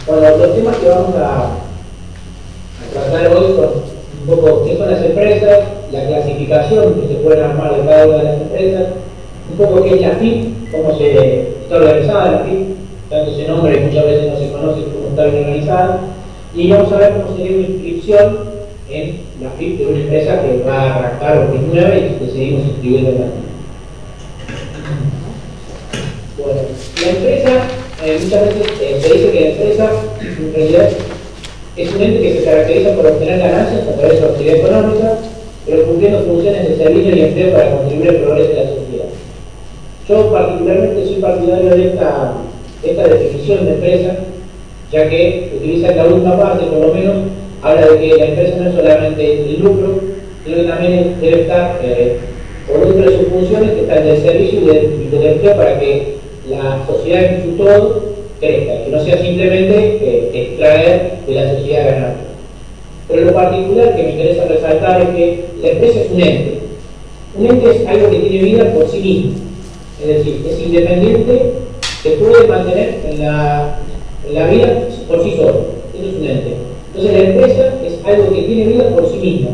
Bueno, los temas que vamos a tratar hoy son un poco qué son las empresas, la clasificación que se pueden armar de cada una de las empresas, un poco qué es la FIP, cómo se está organizada la FIP, tanto ese nombre muchas veces no se conoce cómo está bien organizada, y vamos a ver cómo sería una inscripción en la FIP de una empresa que va a arrancar o que es nueva y que seguimos inscribiendo en la FIP. Bueno, la empresa, muchas veces se dice que la empresa en realidad es un ente que se caracteriza por obtener ganancias a través de su actividad económica, pero cumpliendo funciones de servicio y empleo para contribuir al progreso de la sociedad. Yo particularmente soy partidario de esta definición de empresa, ya que utiliza la última parte, por lo menos, habla de que la empresa no es solamente el lucro, sino que también debe estar por dentro de sus funciones, que están del servicio y del empleo para que la sociedad en su todo crezca, que no sea simplemente extraer de la sociedad ganancia. Pero lo particular que me interesa resaltar es que la empresa es un ente. Un ente es algo que tiene vida por sí mismo, es decir, es independiente, se puede mantener en la vida por sí solo. Eso es un ente. Entonces la empresa es algo que tiene vida por sí mismo,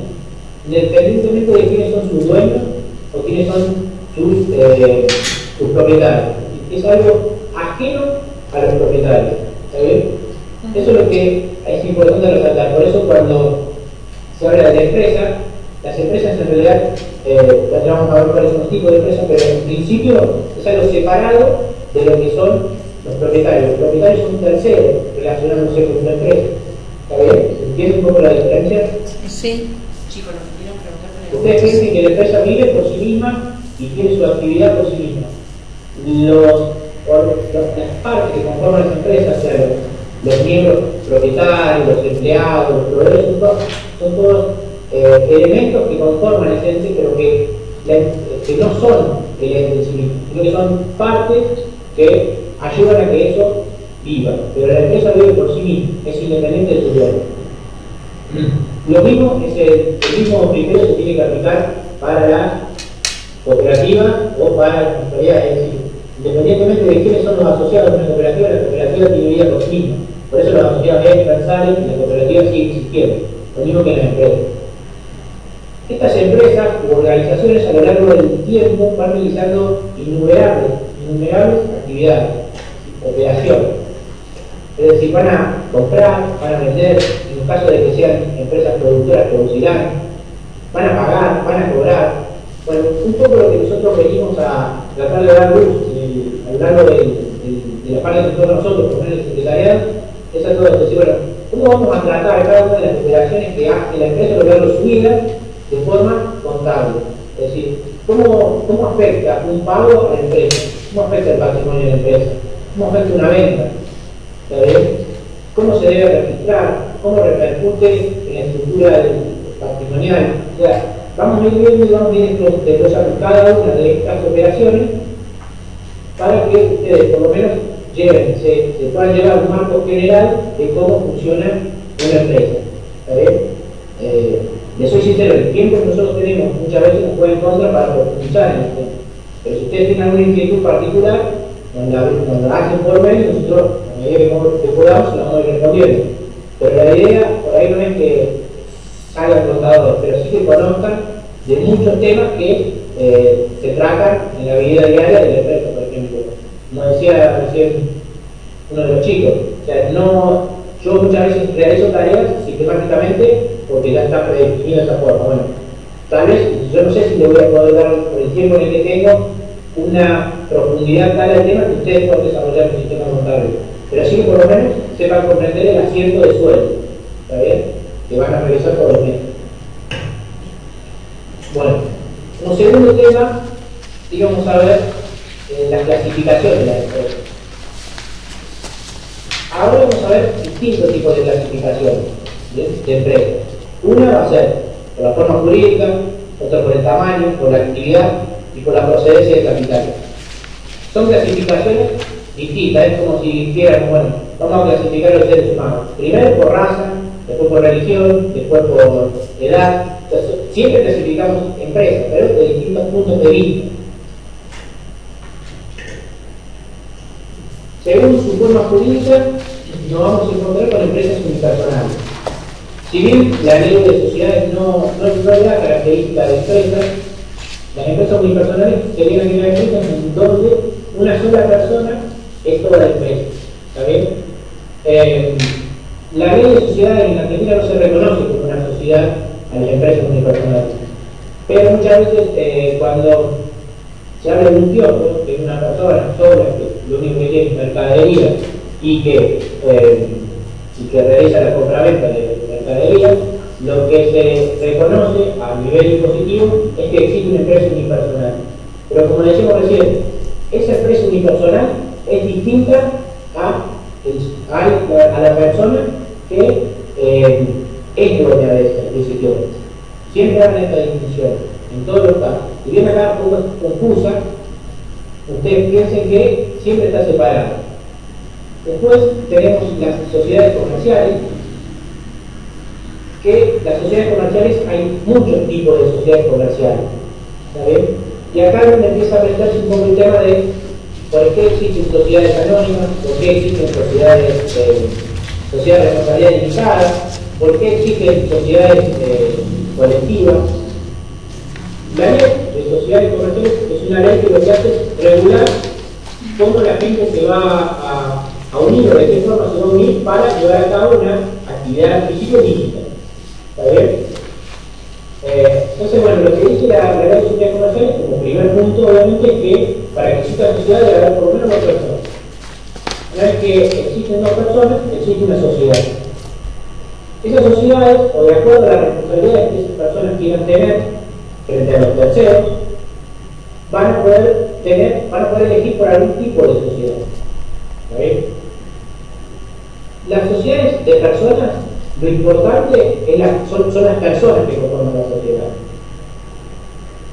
independientemente de quiénes son sus dueños o quiénes son sus propietarios. Es algo ajeno a los propietarios. ¿Está bien? Eso es lo que es importante resaltar. Por eso cuando se habla de empresa, las empresas en realidad, ya vamos a ver cuáles son los tipos de empresas, pero en principio es algo separado de lo que son los propietarios. Los propietarios son terceros relacionándose con una empresa. ¿Está bien? ¿Se entiende un poco la diferencia? Sí. Chicos, nos quieren preguntar. Ustedes piensan que la empresa vive por sí misma y tiene su actividad por sí misma. Las partes que conforman las empresas, o sea, los miembros propietarios, los empleados, los proveedores, son todos elementos que conforman ese ente, pero que no son el ente en sí mismo, sino que son partes que ayudan a que eso viva. Pero la empresa vive por sí misma, es independiente de su dueño. Lo mismo es el mismo criterio se tiene que aplicar para la cooperativa o para la cooperativa, es decir, independientemente de quiénes son los asociados de una cooperativa, la cooperativa tiene vida por sí misma. Por eso los asociados entran, salen y la cooperativa sigue existiendo, lo mismo que en la empresa. Estas empresas u organizaciones a lo largo del tiempo van realizando innumerables actividades, operaciones. Es decir, van a comprar, van a vender, en el caso de que sean empresas productoras, producirán, van a pagar, van a cobrar. Bueno, un poco lo que nosotros venimos a tratar de dar luz a lo largo de la parte que todos nosotros, por menos el secretariado, es a todo esto. Decir, bueno, ¿cómo vamos a tratar cada una de las operaciones que hace la empresa a lo largo de su vida de forma contable? Es decir, ¿cómo afecta un pago a la empresa? ¿Cómo afecta el patrimonio de la empresa? ¿Cómo afecta una venta? ¿Cómo se debe registrar? ¿Cómo repercute en la estructura patrimonial? O sea, vamos a ir viendo y vamos a ir desglosando cada una de estas operaciones para que ustedes por lo menos se puedan llevar un marco general de cómo funciona una empresa. ¿Está bien? Les soy sincero, el tiempo que nosotros tenemos muchas veces nos puede en contra para profundizar en el tema. Pero si ustedes tienen alguna inquietud particular, cuando la hacen por medio, nosotros, a medida que podamos, la vamos a ir respondiendo. Pero la idea por ahí no es que salgan contadores, pero sí que conozcan de muchos temas que se tratan en la vida diaria de la empresa, por ejemplo. Como decía recién uno de los chicos, o sea, yo muchas veces realizo tareas sistemáticamente porque ya está predefinido de esa forma. Bueno, tal vez, yo no sé si le voy a poder dar por el tiempo en el que tengo una profundidad tal al tema que ustedes puedan desarrollar un sistema contable, pero sí que por lo menos sepan comprender el asiento de sueldo, ¿está bien? Que van a realizar todos los meses. Bueno, como segundo tema, íbamos a ver la clasificación de las empresas. Ahora vamos a ver distintos tipos de clasificaciones de empresas. Una va a ser por la forma jurídica, otra por el tamaño, por la actividad y por la procedencia de capital. Son clasificaciones distintas, es como si dijeran, bueno, vamos a clasificar a los seres humanos. Primero por raza, después por religión, después por edad. Entonces, siempre clasificamos empresas, pero de distintos puntos de vista. Según su forma jurídica, nos vamos a encontrar con empresas unipersonales. Si bien la ley de sociedades no da características de empresas, las empresas unipersonales serían aquellas empresas en donde una sola persona es toda la empresa. ¿Está bien? La ley de sociedades en Argentina no se reconoce como una sociedad a las empresas unipersonales. Pero muchas veces cuando se habla de un kiosco, que es una persona sola, que lo único que tiene es mercadería y que realiza la compraventa de mercadería, lo que se reconoce a nivel impositivo es que existe una empresa unipersonal. Pero como decíamos recién, esa empresa unipersonal es distinta a la persona que es dueña de ese kiosco. Siempre hagan esta distinción, en todos los casos. Si bien acá un poco confusa, ustedes piensen que siempre está separada. Después tenemos las sociedades comerciales, que las sociedades comerciales hay muchos tipos de sociedades comerciales. ¿Está bien? Y acá es donde empieza a prestarse un poco el tema de por qué existen sociedades anónimas, por qué existen sociedades de responsabilidad limitada, por qué existen sociedades colectivas. La ley de sociedades comerciales es una ley que lo que hace es regular cómo la gente se va a unir o de qué forma se va a unir para llevar a cabo una actividad al principio lícita. ¿Está bien? Entonces, bueno, lo que dice la ley de sociedades comerciales, como primer punto, obviamente, es que para que exista sociedad debe haber por lo menos dos personas. Una vez que existen dos personas, existe una sociedad. Esas sociedades, o de acuerdo a las responsabilidades que esas personas quieran tener frente a los terceros, van a poder elegir por algún tipo de sociedad. ¿Está bien? Las sociedades de personas, lo importante son las personas que conforman la sociedad.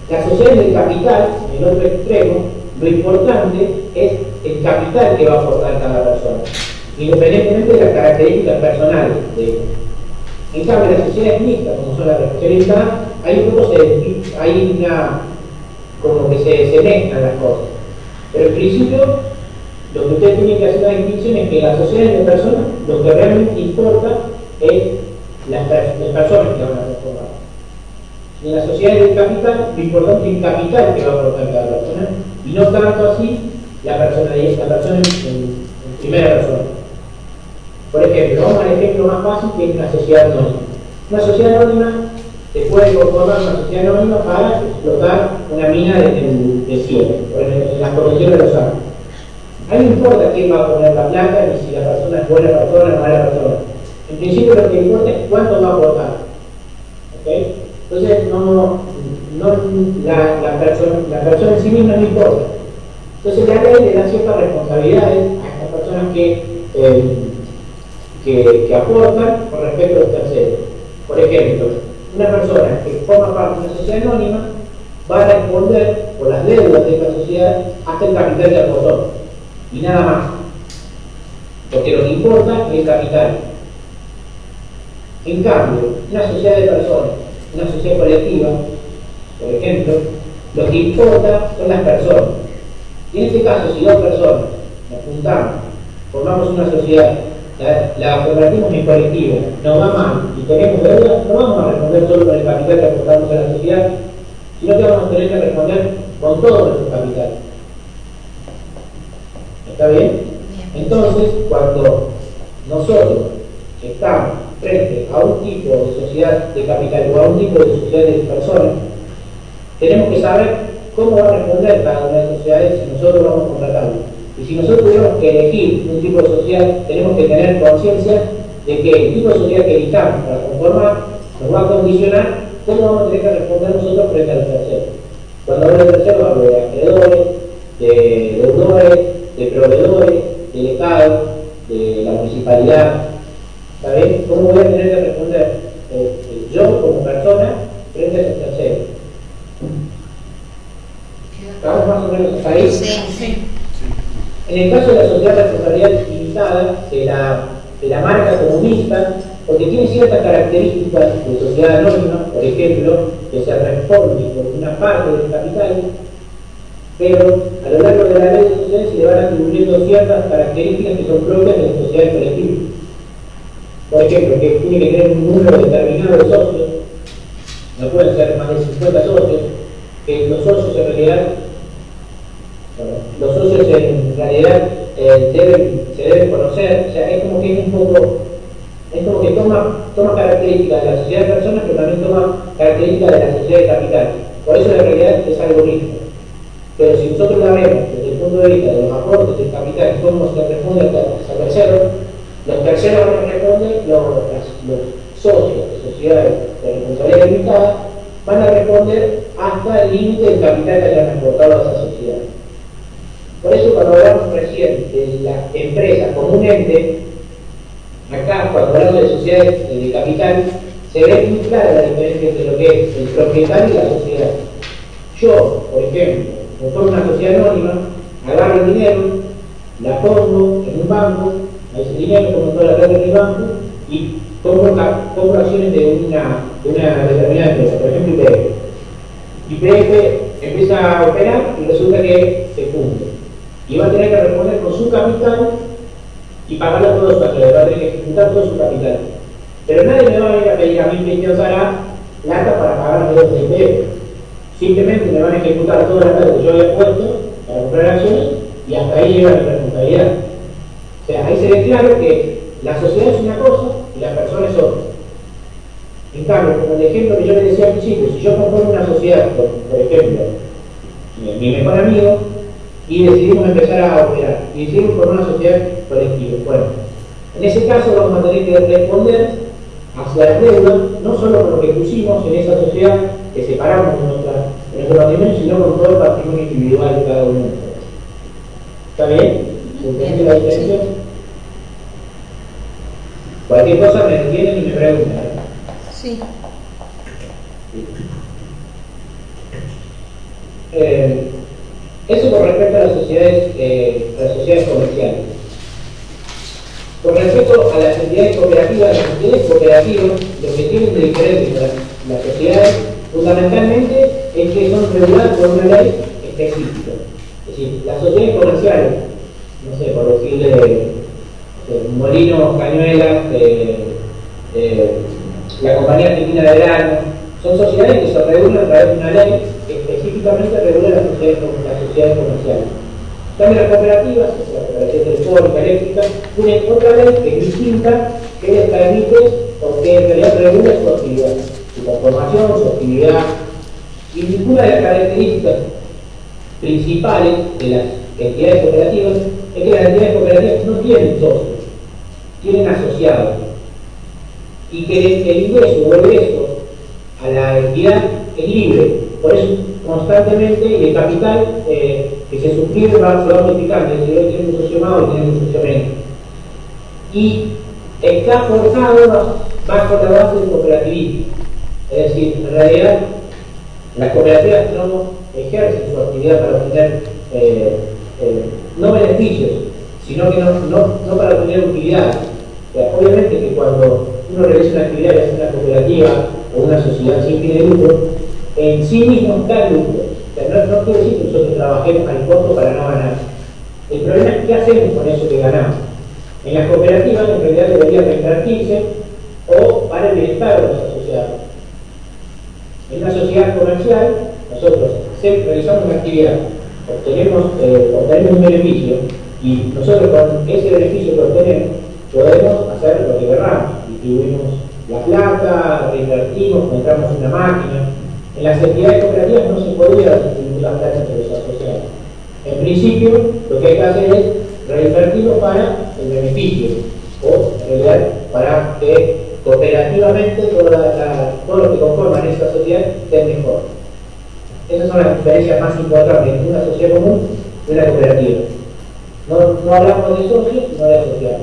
Las sociedades del capital, en el otro extremo, lo importante es el capital que va a aportar cada persona, independientemente de las características personales de ellos. En cambio, las sociedades mixtas, como son las responsabilidades, como que se mezclan las cosas. Pero en principio, lo que ustedes tienen que hacer la distinción es que las sociedades de personas, lo que realmente importa es las personas que van a transformar. En las sociedades del capital, lo importante es el capital que va a aportar cada persona, y no tanto así la persona en primera persona. Por ejemplo, vamos al ejemplo más fácil, que es una sociedad anónima. Una sociedad anónima se puede conformar una sociedad anónima para explotar una mina del cielo, en las condiciones de los árboles. A mí no importa quién va a poner la plata, ni si la persona es buena persona o mala persona. En principio lo que importa es cuánto va a aportar. ¿Okay? Entonces, la persona en sí misma no importa. Entonces la ley le da ciertas responsabilidades a estas personas que aportan con respecto a los terceros. Por ejemplo, una persona que forma parte de una sociedad anónima va a responder por las deudas de esta sociedad hasta el capital que aportó, y nada más, porque lo que importa es el capital. En cambio, una sociedad de personas, una sociedad colectiva, por ejemplo, lo que importa son las personas. Y en este caso, si dos personas nos juntamos, formamos una sociedad, la convertimos en colectiva, nos va mal y tenemos deuda, no vamos a responder solo con el capital que aportamos a la sociedad, sino que vamos a tener que responder con todo nuestro capital. ¿Está bien? Entonces, cuando nosotros estamos frente a un tipo de sociedad de capital o a un tipo de sociedad de personas, tenemos que saber cómo va a responder cada una de las sociedades si nosotros vamos a contratarlo. Y si nosotros tuviéramos que elegir un tipo de sociedad, tenemos que tener conciencia de que el tipo de sociedad que elijamos para conformar nos va a condicionar cómo vamos a tener que responder nosotros frente a los terceros. Cuando hablo de terceros, hablo de acreedores, de deudores, de proveedores, del Estado, de la municipalidad. ¿Sabéis cómo voy a tener que responder yo como persona frente a esos terceros? ¿Estamos más o menos hasta ahí? Sí. En el caso de la sociedad de responsabilidad limitada, se la marca como mixta porque tiene ciertas características de sociedad anónima, por ejemplo, que se responde por una parte del capital, pero a lo largo de la ley de sociedades se le van atribuyendo ciertas características que son propias de las sociedades colectivas. Por ejemplo, que tiene que tener un número determinado de socios, no pueden ser más de 50 socios, que los socios en realidad, se deben conocer, o sea, es como que es un poco, es como que toma características de la sociedad de personas, pero también toma características de la sociedad de capital. Por eso en realidad es algo mismo. Pero si nosotros la vemos desde el punto de vista de los aportes del capital, cómo se responde a terceros, los terceros van a responder, los socios de sociedades de responsabilidad limitada van a responder hasta el límite del capital que hayan aportado a esa sociedad. Por eso cuando hablamos recién de la empresa como un ente, acá cuando hablamos de sociedades de capital, se ve muy clara la diferencia entre lo que es el propietario y la sociedad. Yo, por ejemplo, me formo una sociedad anónima, agarro el dinero, la pongo en un banco, a ese dinero pongo toda la plata en el banco y compro acciones de una determinada empresa, por ejemplo IPF. IPF empieza a operar y resulta que se funde. Y va a tener que responder con su capital y pagarle todo su capital, va a tener que ejecutar todo su capital. Pero nadie me va a venir a pedir a mí que yo usara plata para pagar los deudas de IPF. Simplemente me van a ejecutar toda la plata que yo había puesto para comprar acciones y hasta ahí llega mi responsabilidad. O sea, ahí se ve claro que la sociedad es una cosa y la persona es otra. En cambio, como el ejemplo que yo le decía al principio, si yo compongo una sociedad, por ejemplo, mi mejor amigo, y decidimos empezar a operar, y decidimos formar una sociedad colectiva, bueno, en ese caso vamos a tener que responder hacia las deudas, no solo con lo que pusimos en esa sociedad, que separamos de nuestro patrimonio, sino con todo el patrimonio individual de cada uno de nosotros. ¿Está bien? ¿Se entiende la diferencia? Cualquier cosa me entienden y me preguntan. Sí. Eso con respecto a las sociedades comerciales. Con respecto a las entidades cooperativas, lo que tienen de diferente con las sociedades, fundamentalmente es que son reguladas por una ley específica. Es decir, las sociedades comerciales, no sé, por decirle Molinos, Cañuelas, la Compañía Argentina de Grano, son sociedades que se regulan a través de una ley que específicamente regula las sociedades comerciales. También las cooperativas, la cooperativa telefónica, eléctrica, tienen otra ley que es distinta, que les permite, o que en realidad regula su actividad, su conformación, su actividad, y ninguna de las características principales de las entidades cooperativas es que las entidades cooperativas no tienen socios, tienen asociados, y que el ingreso o egreso a la entidad es libre. Por eso constantemente el capital que se suscribe se va multiplicando, es decir, tiene un socio más o tiene un socio menos. Y está forjado bajo la base del cooperativismo. Es decir, en realidad las cooperativas no ejercen su actividad para obtener no beneficios, sino que no para obtener utilidades. O sea, obviamente que cuando uno realiza una actividad, ya sea una cooperativa o una sociedad sin fin de lucro, en sí mismo está el lucro. O sea, no quiere decir que nosotros trabajemos al costo para no ganar. El problema es qué hacemos con eso que ganamos. En las cooperativas en realidad debería reinvertirse o para el bienestar de los asociados. En una sociedad comercial, nosotros realizamos una actividad, obtenemos un beneficio y nosotros con ese beneficio que obtenemos podemos hacer lo que queramos. Distribuimos la plata, reinvertimos, compramos una máquina. En las entidades cooperativas no se podría distribuir la plata entre los asociados. En principio, lo que hay que hacer es reinvertirlo para el beneficio, o en realidad para que cooperativamente todos los que conforman esa sociedad estén mejor. Esas son las diferencias más importantes entre una sociedad común y una cooperativa. No hablamos de socios, sino de asociados.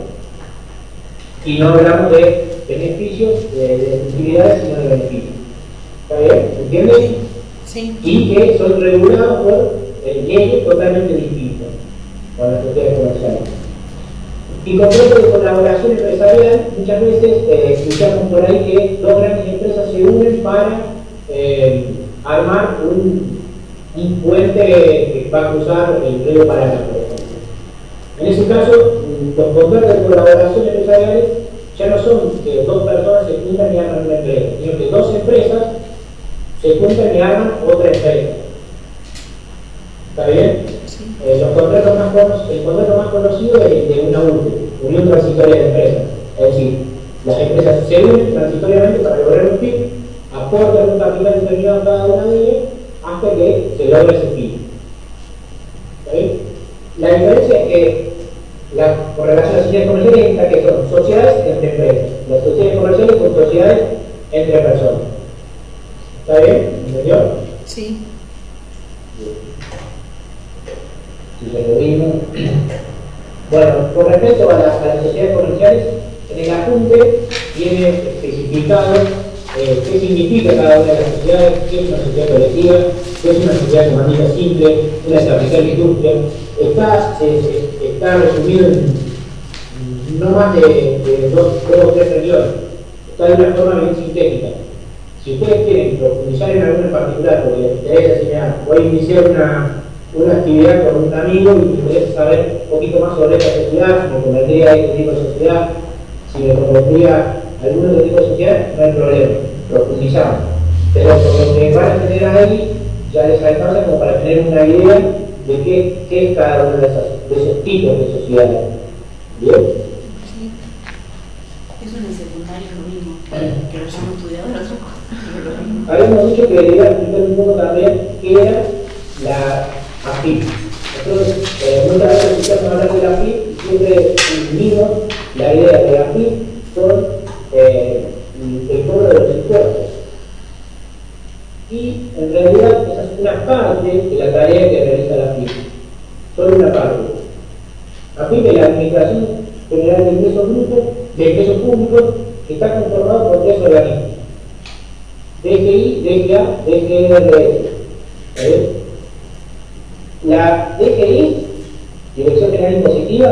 Y no hablamos de beneficios, de utilidades, sino de beneficios. ¿Está bien? ¿Entiendes? Sí. Y que son regulados por leyes totalmente distintas con las sociedades comerciales. Y con esto de colaboración empresarial, muchas veces escuchamos por ahí que dos grandes empresas se unen para armar un puente va a cruzar el río Paraná, por ejemplo. En ese caso, los contratos de colaboración empresariales ya no son que dos personas se juntan y arman una empresa, sino que dos empresas se juntan y arman otra empresa. ¿Está bien? Sí. El contrato más conocido es el de una Unión Transitoria de Empresas. Es decir, las empresas se unen transitoriamente para lograr un PIB, aportan un capital determinado a cada una de ellas hasta que se logra ese PIB. ¿Está bien? La diferencia es que con relación a las sociedades comerciales está que son sociedades entre empresas. Las sociedades comerciales son sociedades entre personas. ¿Está bien? ¿Entendió? Sí. Si se lo digo. Bueno, con respecto a las sociedades comerciales, en el apunte viene especificado qué significa cada una de las sociedades, qué es una sociedad colectiva, qué es una sociedad comercial simple, una de capital industria. Está resumido en no más de dos o tres renglones. Está de una forma bien sintética. Si ustedes quieren profundizar en alguna en particular, porque les interesa, si voy a iniciar una actividad con un amigo y me interesa saber un poquito más sobre esta sociedad, si me convendría a este tipo de sociedad, si me convendría a algún otro tipo de sociedad, no hay problema, profundizamos. Pero por lo que van a tener ahí, ya les alcanza como para tener una idea de qué es cada uno de esos tipos de sociedades. ¿Bien? Sí. Eso en el secundario es lo mismo, que lo llamo estudiador, otra cosa. Habíamos dicho que debería explicar un poco también qué era la AFIP. Nosotros muchas veces escuchamos hablar de la AFIP y siempre unimos la idea de la AFIP con el cobro de los impuestos. Y en realidad esa es una parte de la tarea que realiza la AFIP, solo una parte. AFIP es la Administración General de Ingresos Brutos, de Ingresos Públicos, que está conformado por tres organismos: DGI, DGA, DGRS. La DGI, Dirección General Impositiva,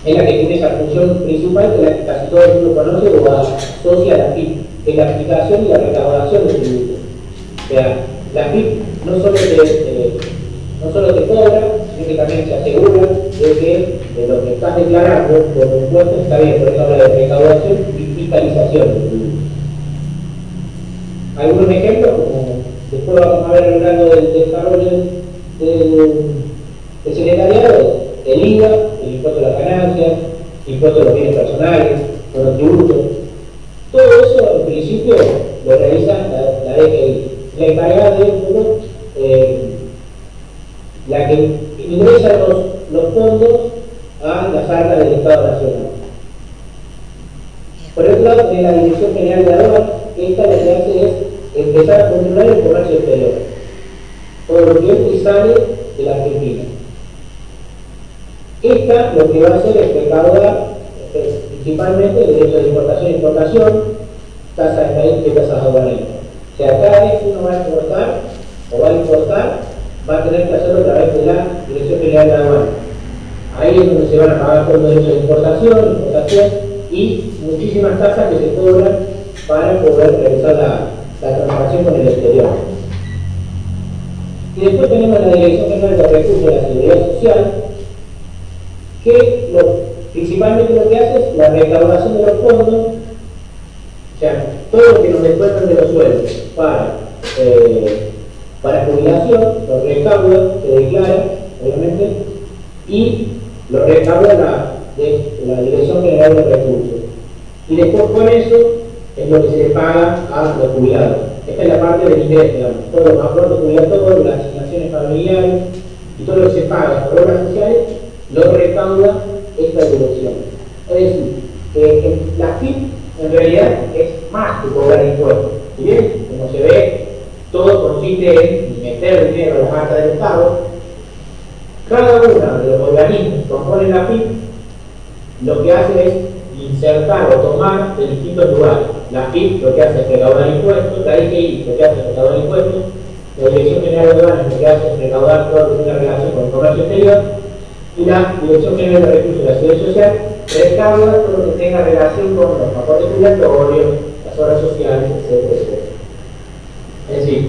es la que tiene esa función principal que la que casi todo el mundo conoce o asocia a la AFIP, que es la aplicación y la recaudación de tributos. O sea, la AFIP no solo te cobra, sino que también se asegura de que lo que estás declarando como impuestos está bien. Por eso habla de recaudación y fiscalización de tributos. Algunos ejemplos, como después vamos a ver a lo largo del desarrollo del secretariado: el IVA, el impuesto a las ganancias, el impuesto a los bienes personales, los tributos. Todo eso en principio lo realiza la DGI, la encargada de la que ingresa los fondos a las arcas del Estado Nacional. Por otro lado, en la Dirección General de Aduanas, esta lo que hace es empezar a controlar el comercio exterior, todo lo que entra y sale de la Argentina. Esta lo que va a hacer es recaudar principalmente derechos de importación e importación, tasas estadísticas y tasas aduaneras. O sea, cada vez que uno va a exportar o va a importar, va a tener que hacerlo a través de la Dirección General de Aduanas. Ahí es donde se van a pagar por derechos de importación y muchísimas tasas que se cobran para poder realizar la transacción con el exterior. Y después tenemos la Dirección General de Recursos de la Seguridad Social, que principalmente lo que hace es la recaudación de los fondos, o sea, todo lo que nos descuentan de los sueldos para jubilación, lo recauda, se declara, obviamente, y lo recauda la Dirección General de Recursos. Y después con eso es lo que se le paga a los jubilados. Esta es la parte del ingreso, digamos, todos los aportes jubilatorios, las asignaciones familiares y todo lo que se paga por obras sociales, lo recauda esta dirección. Es decir, que la FIP en realidad es más que cobrar impuestos. ¿Sí bien? Como se ve, todo consiste en meter dinero a las arcas del Estado. Cada uno de los organismos que componen la FIP lo que hace es insertar o tomar de distintos lugares. La FIP lo que hace es recaudar impuestos, la DGI lo que hace es recaudar impuestos, la Dirección General de Aduanas lo que hace es recaudar todo lo que tenga relación con el comercio exterior, y la Dirección General de Recursos de la Seguridad Social recauda todo lo que tenga relación con los aportes jubilatorios, las obras sociales, etc. Es decir,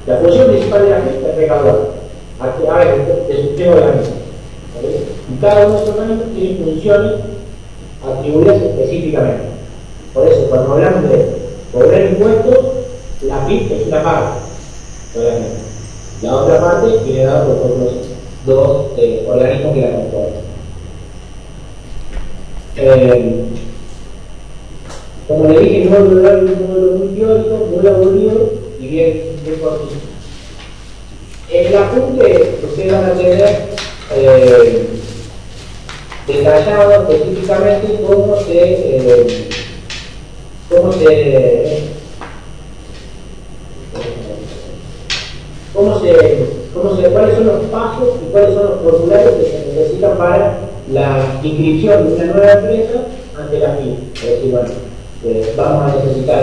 la función principal de la FIP es recaudar. a ver, de sistema orgánico. ¿Vale? Y cada uno de esos organismos tiene funciones atribuidas específicamente. Por eso, cuando hablamos de cobrar impuestos, la PIB es una parte, obviamente. La otra parte viene dada por los dos organismos que la controlan. Como le dije, no voy a hablar de un modelo muy teórico, muy aburrido y bien cortito. En el apunte ustedes van a tener detallado específicamente cuáles son los pasos y cuáles son los formularios que se necesitan para la inscripción de una nueva empresa ante la FIN. Es decir, bueno, vamos a necesitar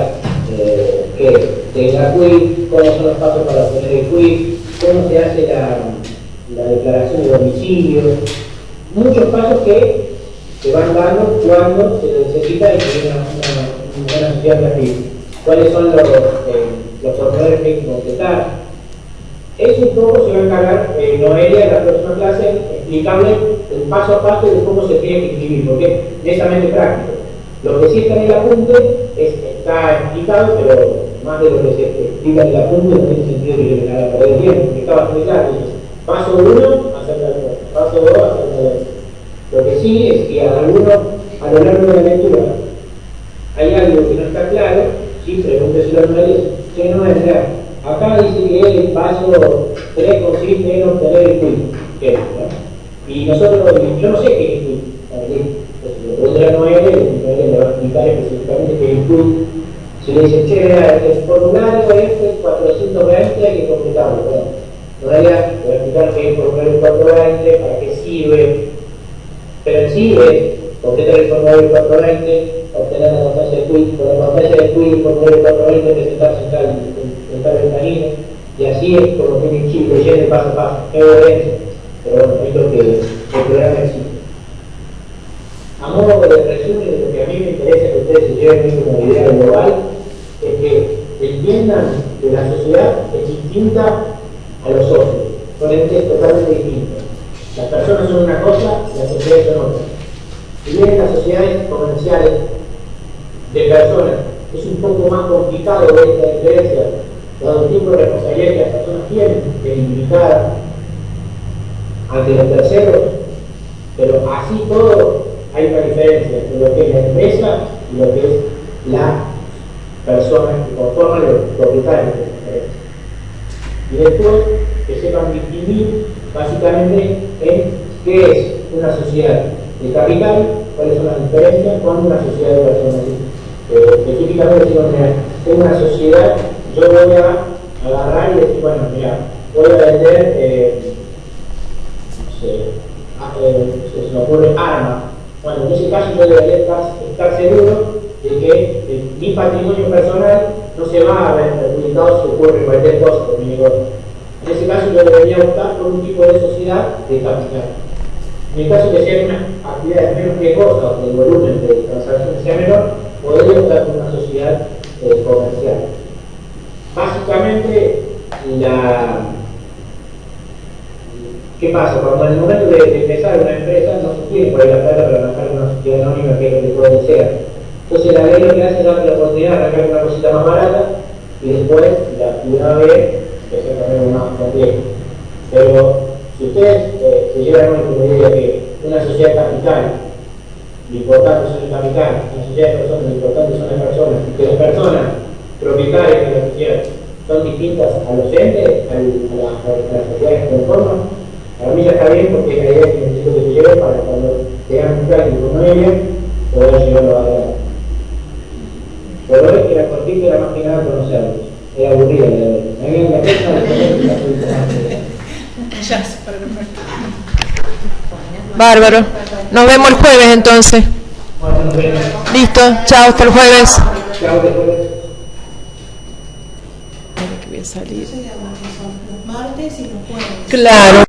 que tenga QUIC, cuáles son los pasos para obtener el QUIC, cómo se hace la declaración de domicilio, muchos pasos que se van dando cuando se necesita inscribir una sociedad de la FIN. ¿Cuáles son los formularios que hay que completar? Eso un poco se va a encargar Noelia en la próxima clase, explicarle el paso a paso de cómo se tiene que inscribir, porque es netamente práctico. Lo que sí está en el apunte está explicado, pero más de lo que se explica en el apunte no tiene sentido que yo me haga perder tiempo, porque está bastante claro. Paso 1, hacer la cosa. Paso 2, hacer la cosa. Lo que sí es que a lo largo de la lectura hay algo que no está claro, sí, pregúnteselo a Noelia, que no es real. Acá dice que el paso 3 consiste en obtener el QUIC, ¿no? Y nosotros, yo no sé qué es el QUIC, lo pregunté a Noelia y Noelia le va a explicar específicamente qué es el QUIC. Si le dice, che, el formulario F420 hay que completarlo, bueno, Noelia le va a explicar qué es el formulario 420, para qué sirve, pero en sí es completar el formulario 420, obtener la constancia de QUIC, con la constancia de QUIC, el formulario 420, presentarse en tal ventanilla, y así es como tiene que ir leyendo paso a paso, qué obediencia, pero bueno, esto es que el programa existe. A modo de resumen de lo que a mí me interesa que ustedes se lleven como idea global, es que entiendan que la sociedad es distinta a los socios, son entes totalmente distintos. Las personas son una cosa, las sociedades son otra. Si bien las sociedades comerciales de personas es un poco más complicado ver esta diferencia, dado el tipo de responsabilidad que las personas tienen de limitar ante los terceros, pero así todo hay una diferencia entre lo que es la empresa y lo que es la persona que conforman los propietarios de la empresa. Y después que sepan distinguir básicamente en qué es una sociedad de capital, cuáles son las diferencias con una sociedad de personas. Específicamente decimos, mira, en una sociedad yo voy a agarrar y decir, bueno, mira, voy a vender, no sé, se me ocurre armas. Bueno, en ese caso yo debería estar seguro de que mi patrimonio personal no se va a ver perjudicado si ocurre cualquier cosa con mi negocio. En ese caso yo debería optar por un tipo de sociedad de capital. En el caso que sea una actividad menos riesgosa o el volumen de transacciones sea menor, podría optar por una sociedad comercial. Básicamente, ¿qué pasa? Cuando en el momento de empezar una empresa no se tiene por ahí la plata para arrancar una sociedad anónima, que es lo que puede ser. Entonces la ley lo que hace es darle la oportunidad de arrancar una cosita más barata y después la actividad B que se también más compleja. Pero si ustedes se llevan a una idea que una sociedad capital, lo importante son el capital, una sociedad de personas, lo importante son las personas, y que las personas propietarias de la sociedad son distintas a los entes, a las sociedades que conforman, para mí ya está bien porque es la idea que necesito que se lleve para cuando tengan un práctico con ella poder llevarlo adelante. Pero es que la cortita era más que nada conocerlos, era aburrida la de hoy. A mí me encanta Bárbaro. Nos vemos el jueves entonces. Bueno, nos vemos. Listo. Chao, hasta el jueves. Chao, después. Que voy a salir. Los martes y los jueves. Claro.